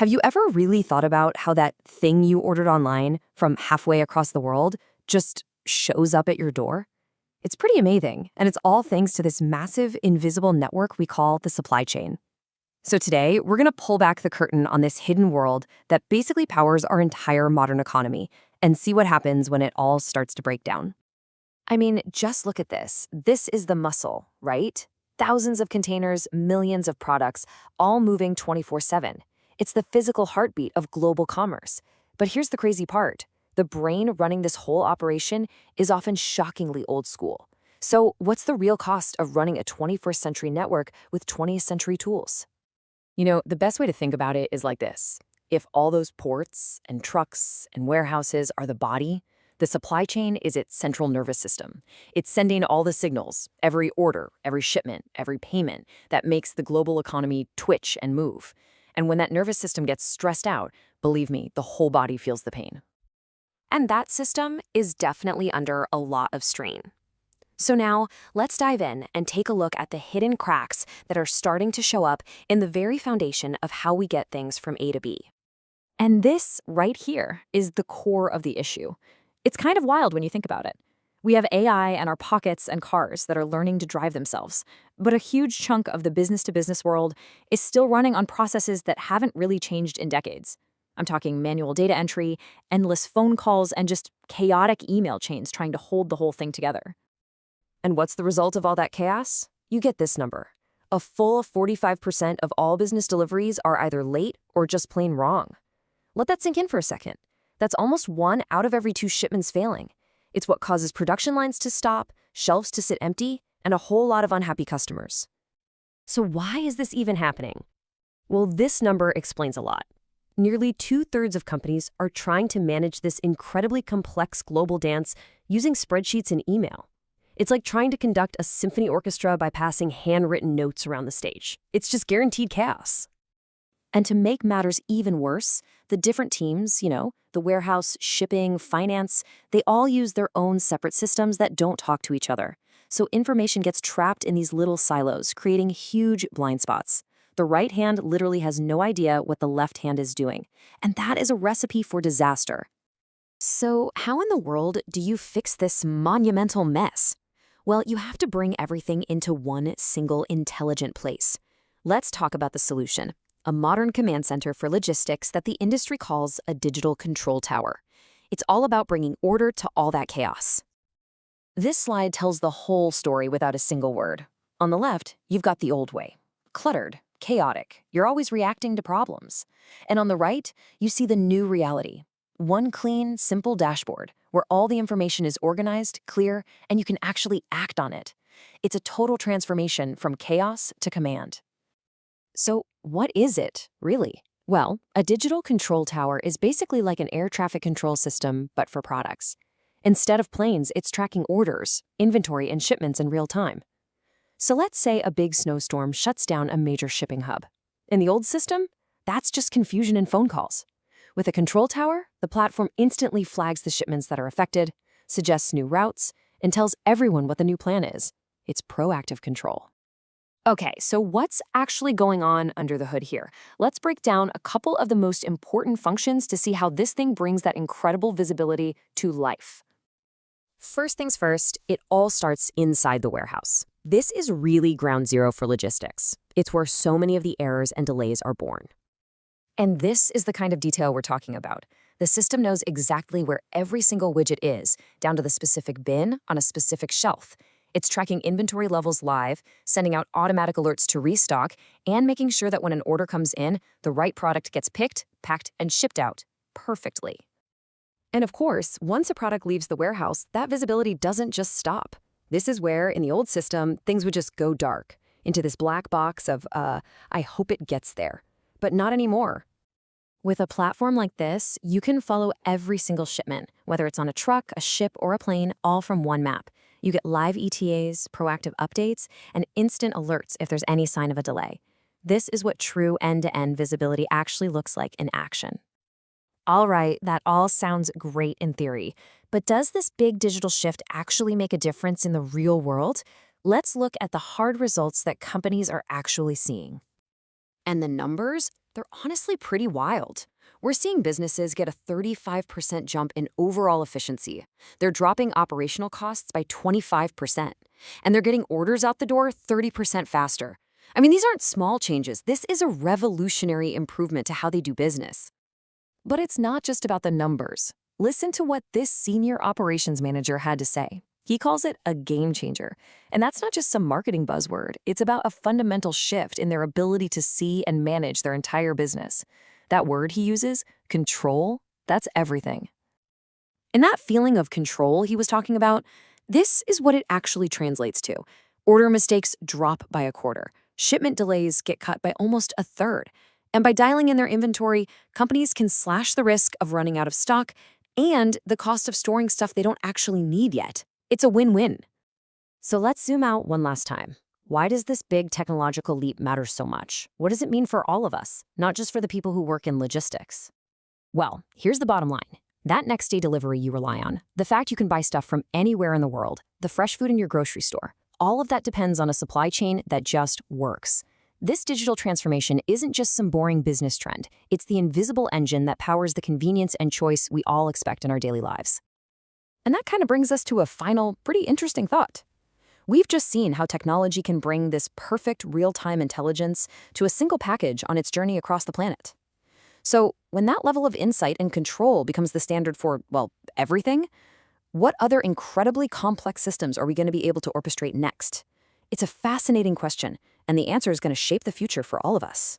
Have you ever really thought about how that thing you ordered online from halfway across the world just shows up at your door? It's pretty amazing, and it's all thanks to this massive invisible network we call the supply chain. So today, we're going to pull back the curtain on this hidden world that basically powers our entire modern economy and see what happens when it all starts to break down. I mean, just look at this. This is the muscle, right? Thousands of containers, millions of products, all moving 24/7. It's the physical heartbeat of global commerce. But here's the crazy part. The brain running this whole operation is often shockingly old school. So what's the real cost of running a 21st century network with 20th century tools? The best way to think about it is like this. If all those ports and trucks and warehouses are the body, the supply chain is its central nervous system. It's sending all the signals, every order, every shipment, every payment that makes the global economy twitch and move. And when that nervous system gets stressed out, believe me, the whole body feels the pain. And that system is definitely under a lot of strain. So now, let's dive in and take a look at the hidden cracks that are starting to show up in the very foundation of how we get things from A to B. And this right here is the core of the issue. It's kind of wild when you think about it. We have AI and our pockets and cars that are learning to drive themselves, but a huge chunk of the business-to-business world is still running on processes that haven't really changed in decades. I'm talking manual data entry, endless phone calls, and just chaotic email chains trying to hold the whole thing together. And what's the result of all that chaos? You get this number. A full 45% of all business deliveries are either late or just plain wrong. Let that sink in for a second. That's almost 1 out of every 2 shipments failing. It's what causes production lines to stop, shelves to sit empty, and a whole lot of unhappy customers. So why is this even happening? Well, this number explains a lot. Nearly 2/3 of companies are trying to manage this incredibly complex global dance using spreadsheets and email. It's like trying to conduct a symphony orchestra by passing handwritten notes around the stage. It's just guaranteed chaos. And to make matters even worse, the different teams, the warehouse, shipping, finance, they all use their own separate systems that don't talk to each other. So information gets trapped in these little silos, creating huge blind spots. The right hand literally has no idea what the left hand is doing. And that is a recipe for disaster. So how in the world do you fix this monumental mess? Well, you have to bring everything into one single intelligent place. Let's talk about the solution. A modern command center for logistics that the industry calls a digital control tower. It's all about bringing order to all that chaos. This slide tells the whole story without a single word. On the left, you've got the old way. Cluttered, chaotic, you're always reacting to problems. And on the right, you see the new reality. One clean, simple dashboard where all the information is organized, clear, and you can actually act on it. It's a total transformation from chaos to command. So what is it, really? Well, a digital control tower is basically like an air traffic control system, but for products. Instead of planes, it's tracking orders, inventory, and shipments in real time. So let's say a big snowstorm shuts down a major shipping hub. In the old system, that's just confusion and phone calls. With a control tower, the platform instantly flags the shipments that are affected, suggests new routes, and tells everyone what the new plan is. It's proactive control. Okay, so what's actually going on under the hood here? Let's break down a couple of the most important functions to see how this thing brings that incredible visibility to life. First things first, it all starts inside the warehouse. This is really ground zero for logistics. It's where so many of the errors and delays are born. And this is the kind of detail we're talking about. The system knows exactly where every single widget is, down to the specific bin on a specific shelf. It's tracking inventory levels live, sending out automatic alerts to restock, and making sure that when an order comes in, the right product gets picked, packed, and shipped out perfectly. And of course, once a product leaves the warehouse, that visibility doesn't just stop. This is where, in the old system, things would just go dark, into this black box of, I hope it gets there. But not anymore. With a platform like this, you can follow every single shipment, whether it's on a truck, a ship, or a plane, all from one map. You get live ETAs, proactive updates, and instant alerts if there's any sign of a delay. This is what true end-to-end visibility actually looks like in action. All right, that all sounds great in theory, but does this big digital shift actually make a difference in the real world? Let's look at the hard results that companies are actually seeing. And the numbers They're honestly pretty wild. We're seeing businesses get a 35% jump in overall efficiency. They're dropping operational costs by 25%, and they're getting orders out the door 30% faster. I mean, these aren't small changes. This is a revolutionary improvement to how they do business. But it's not just about the numbers. Listen to what this senior operations manager had to say. He calls it a game changer. And that's not just some marketing buzzword. It's about a fundamental shift in their ability to see and manage their entire business. That word he uses, control, that's everything. And that feeling of control he was talking about, this is what it actually translates to. Order mistakes drop by a quarter. Shipment delays get cut by almost a third. And by dialing in their inventory, companies can slash the risk of running out of stock and the cost of storing stuff they don't actually need yet. It's a win-win. So let's zoom out one last time. Why does this big technological leap matter so much? What does it mean for all of us, not just for the people who work in logistics? Well, here's the bottom line. That next-day delivery you rely on, the fact you can buy stuff from anywhere in the world, the fresh food in your grocery store, all of that depends on a supply chain that just works. This digital transformation isn't just some boring business trend. It's the invisible engine that powers the convenience and choice we all expect in our daily lives. And that kind of brings us to a final, pretty interesting thought. We've just seen how technology can bring this perfect real-time intelligence to a single package on its journey across the planet. So when that level of insight and control becomes the standard for, well, everything, what other incredibly complex systems are we going to be able to orchestrate next? It's a fascinating question, and the answer is going to shape the future for all of us.